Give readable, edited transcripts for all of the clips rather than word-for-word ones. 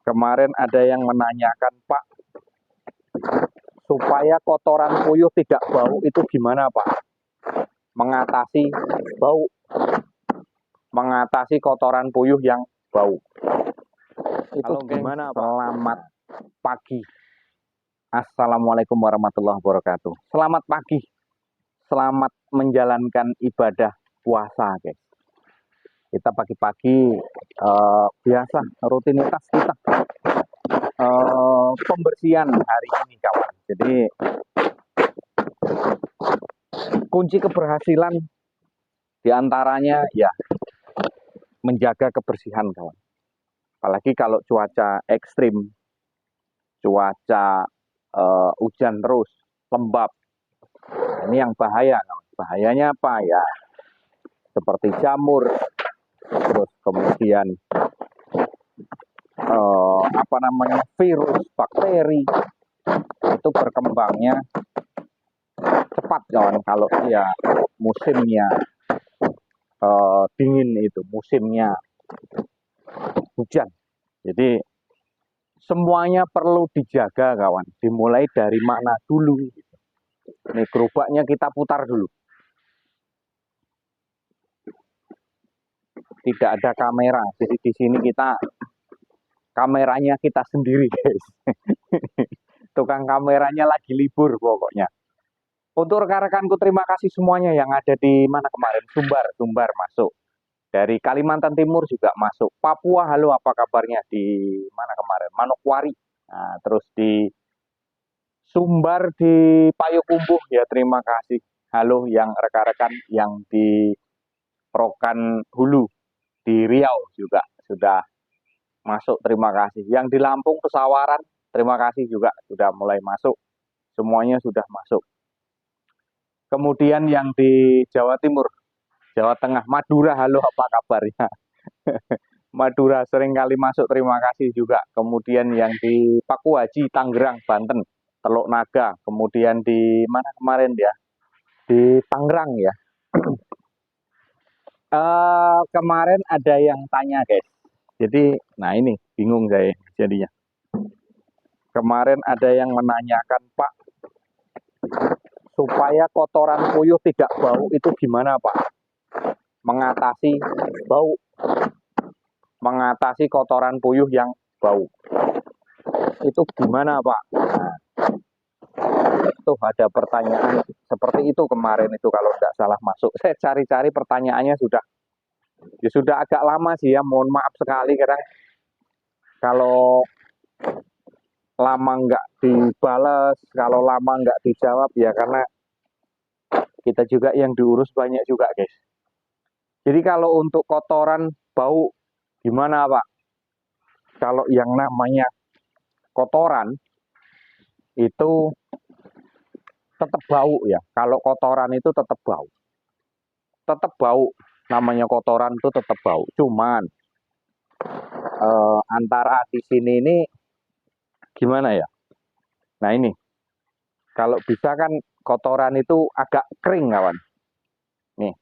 Kemarin ada yang menanyakan, Pak, supaya kotoran puyuh tidak bau itu gimana, Pak? Mengatasi bau, mengatasi kotoran puyuh yang bau. Itu gimana, Pak? Selamat pagi. Assalamualaikum warahmatullahi wabarakatuh. Selamat pagi. Selamat menjalankan ibadah puasa, guys. Kita pagi-pagi biasa rutinitas kita pembersihan hari ini, kawan. Jadi kunci keberhasilan diantaranya ya menjaga kebersihan, kawan. Apalagi kalau cuaca ekstrim, cuaca hujan terus, lembab. Ini yang bahaya, kawan. Bahayanya apa ya? Seperti jamur, terus kemudian virus, bakteri itu berkembangnya cepat, kawan. Kalau ya musimnya dingin, itu musimnya hujan. Jadi semuanya perlu dijaga, kawan. Dimulai dari mana dulu? Ini gerobaknya kita putar dulu. Tidak ada kamera, jadi di sini kita kameranya kita sendiri, guys. Tukang kameranya lagi libur pokoknya. Untuk rekan-rekanku, terima kasih semuanya yang ada di mana kemarin. Sumbar masuk. Dari Kalimantan Timur juga masuk. Papua, halo, apa kabarnya? Di mana kemarin? Manokwari. Nah, terus di Sumbar, di Payakumbuh, ya terima kasih. Halo yang rekan-rekan yang di Rokan Hulu, di Riau juga sudah masuk, terima kasih. Yang di Lampung, Pesawaran, terima kasih juga sudah mulai masuk. Semuanya sudah masuk. Kemudian yang di Jawa Timur, Jawa Tengah, Madura, halo, apa kabarnya? Madura sering kali masuk, terima kasih juga. Kemudian yang di Pakuhaji, Tangerang, Banten, Teluk Naga. Kemudian di mana kemarin ya? Di Tangerang ya. Kemarin ada yang tanya, guys. Jadi, nah ini bingung saya jadinya. Kemarin ada yang menanyakan, Pak, supaya kotoran puyuh tidak bau itu gimana, Pak? Mengatasi bau, mengatasi kotoran puyuh yang bau. Itu gimana, Pak? Nah, itu ada pertanyaan seperti itu kemarin itu kalau tidak salah masuk. Saya cari-cari pertanyaannya sudah agak lama sih ya. Mohon maaf sekali kadang kalau lama nggak dibalas, kalau lama nggak dijawab ya karena kita juga yang diurus banyak juga, guys. Jadi kalau untuk kotoran bau gimana, Pak? Kalau yang namanya kotoran itu tetap bau ya. Kalau kotoran itu tetap bau. Tetap bau. Namanya kotoran itu tetap bau. Cuman antara di sini ini gimana ya? Nah ini, kalau bisa kan kotoran itu agak kering, kawan. Nih,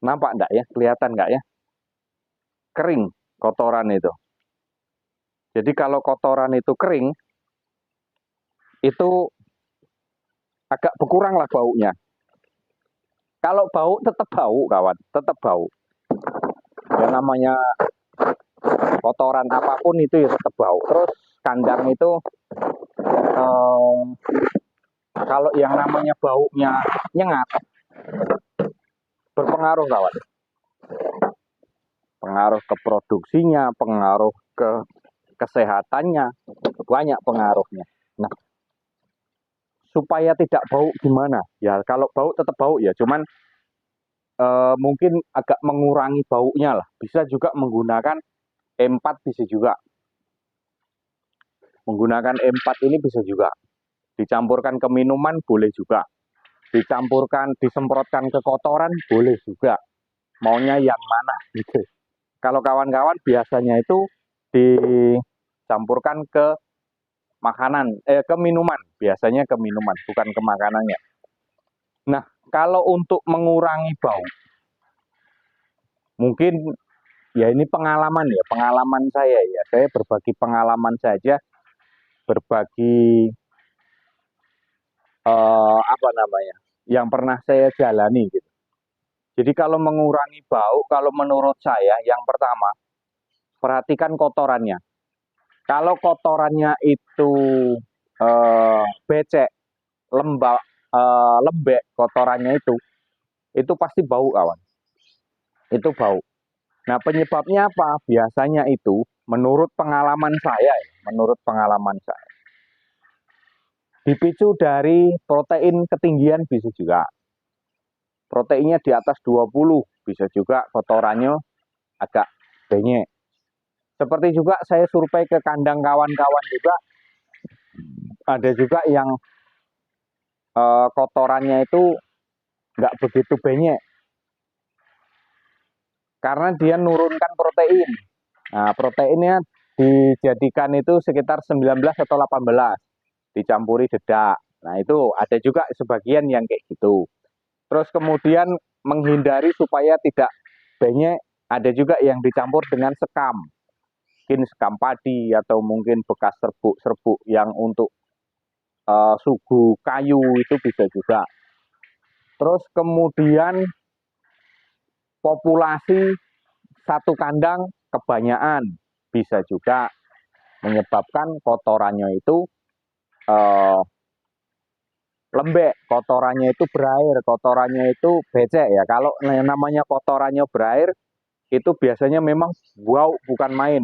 nampak enggak ya? Kelihatan enggak ya? Kering kotoran itu. Jadi kalau kotoran itu kering, itu agak berkurang lah baunya. Kalau bau tetap bau, kawan, tetap bau. Yang namanya kotoran apapun itu ya tetap bau. Terus kandang itu kalau yang namanya baunya nyengat, berpengaruh, kawan. Pengaruh ke produksinya, pengaruh ke kesehatannya, banyak pengaruhnya. Nah, supaya tidak bau gimana? Ya kalau bau tetap bau ya, cuman mungkin agak mengurangi baunya lah. Bisa juga menggunakan E4, bisa juga. Menggunakan E4 ini bisa juga. Dicampurkan ke minuman boleh juga. Dicampurkan, disemprotkan ke kotoran boleh juga. Maunya yang mana gitu. Kalau kawan-kawan biasanya itu dicampurkan ke makanan, ke minuman. Biasanya ke minuman, bukan ke makanannya. Nah, kalau untuk mengurangi bau, mungkin ya ini pengalaman ya, pengalaman saya ya. Saya berbagi pengalaman saja, berbagi apa namanya, yang pernah saya jalani gitu. Jadi kalau mengurangi bau, kalau menurut saya yang pertama, perhatikan kotorannya. Kalau kotorannya itu becek, lembab, lembek kotorannya itu pasti bau kawan. Itu bau. Nah penyebabnya apa? Biasanya itu menurut pengalaman saya, menurut pengalaman saya, dipicu dari protein ketinggian bisa juga. Proteinnya di atas 20 bisa juga kotorannya agak benyek. Seperti juga saya survei ke kandang kawan-kawan juga, ada juga yang kotorannya itu nggak begitu banyak karena dia nurunkan protein. Nah, proteinnya dijadikan itu sekitar 19 atau 18 dicampuri dedak. Nah, itu ada juga sebagian yang kayak gitu. Terus kemudian menghindari supaya tidak banyak, ada juga yang dicampur dengan sekam. Mungkin sekam padi atau mungkin bekas serbuk-serbuk yang untuk sugu kayu itu bisa juga. Terus kemudian populasi satu kandang kebanyakan bisa juga menyebabkan kotorannya itu eh, lembek, kotorannya itu berair, kotorannya itu becek ya. Kalau namanya kotorannya berair itu biasanya memang wow bukan main.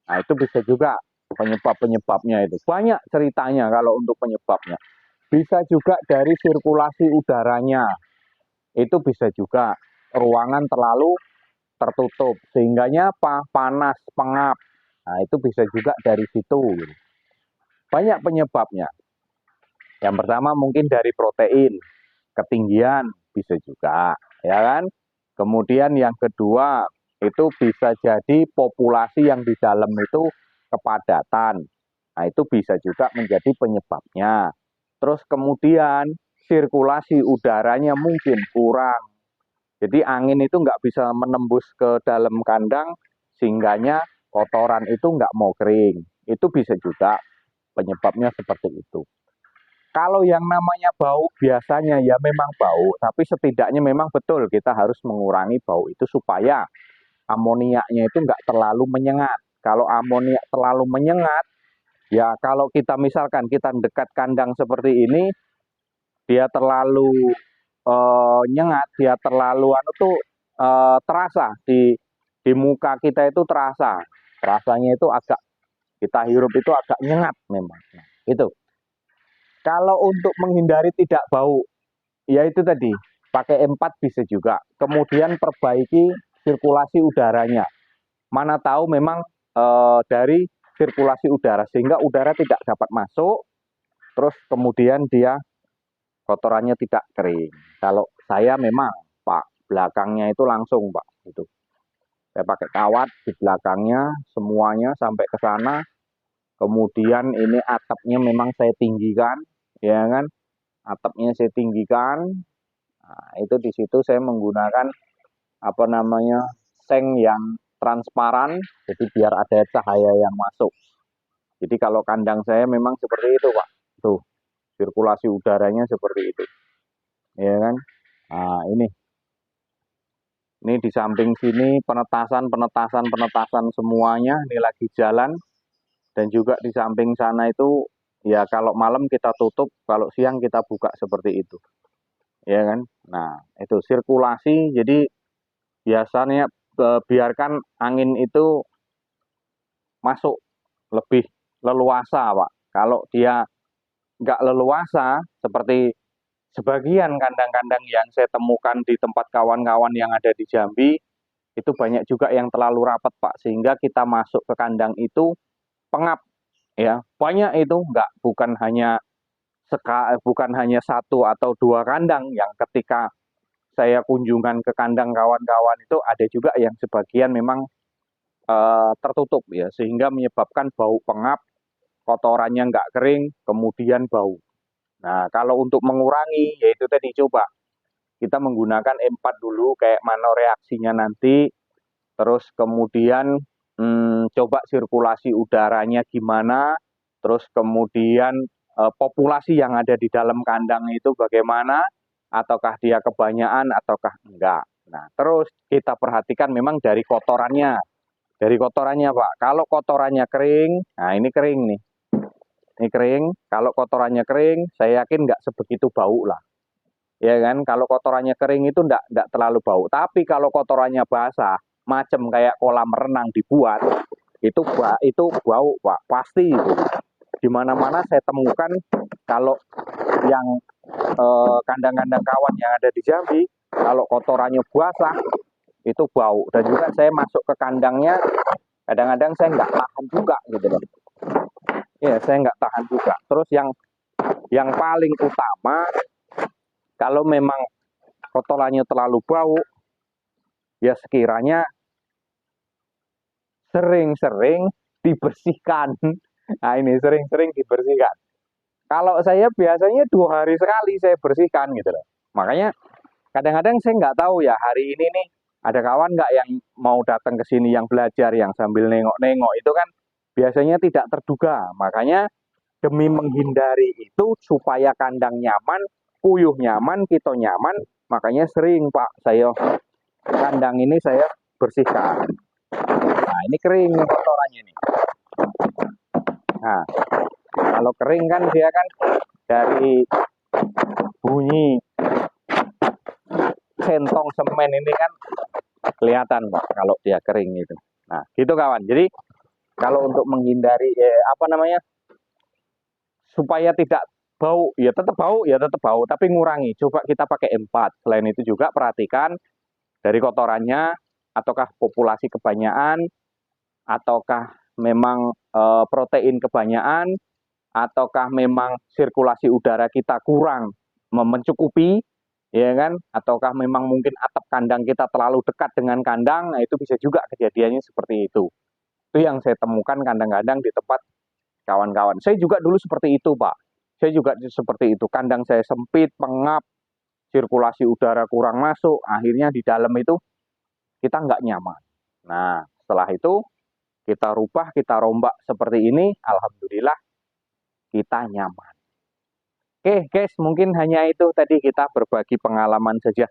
Nah itu bisa juga penyebab-penyebabnya itu. Banyak ceritanya kalau untuk penyebabnya. Bisa juga dari sirkulasi udaranya. Itu bisa juga ruangan terlalu tertutup. Sehingganya apa? Panas, pengap. Nah itu bisa juga dari situ. Banyak penyebabnya. Yang pertama mungkin dari protein. Ketinggian bisa juga. Ya kan? Kemudian yang kedua itu bisa jadi populasi yang di dalam itu kepadatan. Nah, itu bisa juga menjadi penyebabnya. Terus kemudian sirkulasi udaranya mungkin kurang. Jadi angin itu nggak bisa menembus ke dalam kandang, sehingganya kotoran itu nggak mau kering. Itu bisa juga penyebabnya seperti itu. Kalau yang namanya bau biasanya ya memang bau, tapi setidaknya memang betul kita harus mengurangi bau itu supaya amoniaknya itu nggak terlalu menyengat. Kalau amoniak terlalu menyengat, ya kalau kita misalkan kita dekat kandang seperti ini, dia terlalu nyengat, dia terlalu tuh terasa di muka kita itu terasa, rasanya itu agak kita hirup itu agak nyengat memang. Nah, itu. Kalau untuk menghindari tidak bau, ya itu tadi pakai empat bisa juga. Kemudian perbaiki sirkulasi udaranya. Mana tahu memang dari sirkulasi udara sehingga udara tidak dapat masuk, terus kemudian dia kotorannya tidak kering. Kalau saya memang Pak belakangnya itu langsung Pak itu. Saya pakai kawat di belakangnya semuanya sampai ke sana. Kemudian ini atapnya memang saya tinggikan, ya kan? Atapnya saya tinggikan. Nah, itu di situ saya menggunakan apa namanya seng yang transparan, jadi biar ada cahaya yang masuk. Jadi kalau kandang saya memang seperti itu Pak. Tuh sirkulasi udaranya seperti itu, ya kan? Nah, ini di samping sini penetasan semuanya ini lagi jalan dan juga di samping sana itu ya kalau malam kita tutup, kalau siang kita buka seperti itu, ya kan? Nah, itu sirkulasi jadi biasanya biarkan angin itu masuk lebih leluasa, Pak. Kalau dia nggak leluasa, seperti sebagian kandang-kandang yang saya temukan di tempat kawan-kawan yang ada di Jambi, itu banyak juga yang terlalu rapat, Pak. Sehingga kita masuk ke kandang itu pengap, ya. Banyak itu, nggak, bukan hanya satu atau dua kandang yang ketika saya kunjungan ke kandang kawan-kawan itu ada juga yang sebagian memang tertutup ya sehingga menyebabkan bau pengap, kotorannya nggak kering, kemudian bau. Nah, kalau untuk mengurangi, yaitu tadi coba kita menggunakan empat dulu, kayak mana reaksinya nanti. terus kemudian coba sirkulasi udaranya gimana, terus kemudian populasi yang ada di dalam kandang itu bagaimana, ataukah dia kebanyakan ataukah enggak. Nah, terus kita perhatikan memang dari kotorannya. Dari kotorannya, Pak. Kalau kotorannya kering, nah ini kering nih. Ini kering, kalau kotorannya kering, saya yakin nggak sebegitu bau lah. Ya kan, kalau kotorannya kering itu nggak terlalu bau. Tapi kalau kotorannya basah, macam kayak kolam renang dibuat, itu bau, Pak. Pasti itu. Di mana-mana saya temukan kalau yang kandang-kandang kawan yang ada di Jambi, kalau kotorannya basah, itu bau. Dan juga saya masuk ke kandangnya, kadang-kadang saya nggak tahan juga gitu loh. Ya, saya nggak tahan juga. Terus yang paling utama, kalau memang kotorannya terlalu bau, ya sekiranya sering-sering dibersihkan. Nah ini sering-sering dibersihkan. Kalau saya biasanya 2 hari sekali saya bersihkan gitu loh. Makanya kadang-kadang saya nggak tahu ya hari ini nih ada kawan nggak yang mau datang ke sini yang belajar yang sambil nengok-nengok itu kan biasanya tidak terduga. Makanya demi menghindari itu supaya kandang nyaman, puyuh nyaman, kita nyaman, makanya sering Pak saya kandang ini saya bersihkan. Nah ini kering nih kotorannya nih. Nah kalau kering kan dia kan dari bunyi sentong semen ini kan kelihatan Pak kalau dia kering itu. Nah gitu kawan. Jadi kalau untuk menghindari apa namanya supaya tidak bau ya tetap bau tapi ngurangi. Coba kita pakai 4. Selain itu juga perhatikan dari kotorannya, ataukah populasi kebanyakan, ataukah memang protein kebanyakan, ataukah memang sirkulasi udara kita kurang mencukupi, ya kan? Ataukah memang mungkin atap kandang kita terlalu dekat dengan kandang, nah itu bisa juga kejadiannya seperti itu. Itu yang saya temukan kadang-kadang di tempat kawan-kawan. Saya juga dulu seperti itu, Pak. Saya juga seperti itu. Kandang saya sempit, pengap, sirkulasi udara kurang masuk, akhirnya di dalam itu kita nggak nyaman. Nah, setelah itu kita rubah, kita rombak seperti ini, alhamdulillah kita nyaman. Oke, guys, mungkin hanya itu tadi kita berbagi pengalaman saja.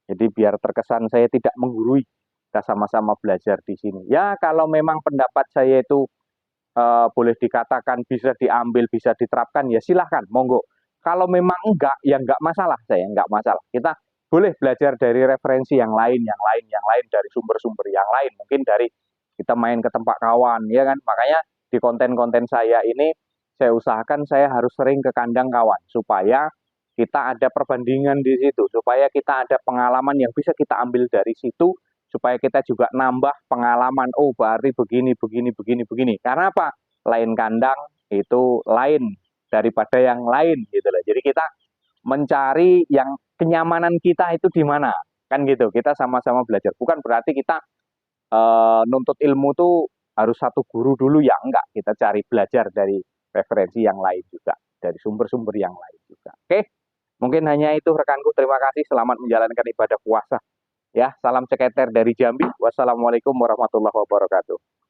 Jadi biar terkesan saya tidak menggurui, kita sama-sama belajar di sini. Ya, kalau memang pendapat saya itu boleh dikatakan bisa diambil, bisa diterapkan, ya silahkan, monggo. Kalau memang enggak, ya enggak masalah saya, enggak masalah. Kita boleh belajar dari referensi yang lain, dari sumber-sumber yang lain. Mungkin dari kita main ke tempat kawan, ya kan. Makanya di konten-konten saya ini, saya usahakan saya harus sering ke kandang kawan, supaya kita ada perbandingan di situ, supaya kita ada pengalaman yang bisa kita ambil dari situ, supaya kita juga nambah pengalaman. Oh, berarti begini, begini, begini, begini. Karena apa? Lain kandang itu lain daripada yang lain gitu loh. Jadi kita mencari yang kenyamanan kita itu di mana, kan gitu. Kita sama-sama belajar. Bukan berarti kita nuntut ilmu tuh harus satu guru dulu ya, enggak. Kita cari belajar dari referensi yang lain juga, dari sumber-sumber yang lain juga. Oke, mungkin hanya itu rekanku. Terima kasih. Selamat menjalankan ibadah puasa. Ya, salam ceketer dari Jambi. Wassalamualaikum warahmatullahi wabarakatuh.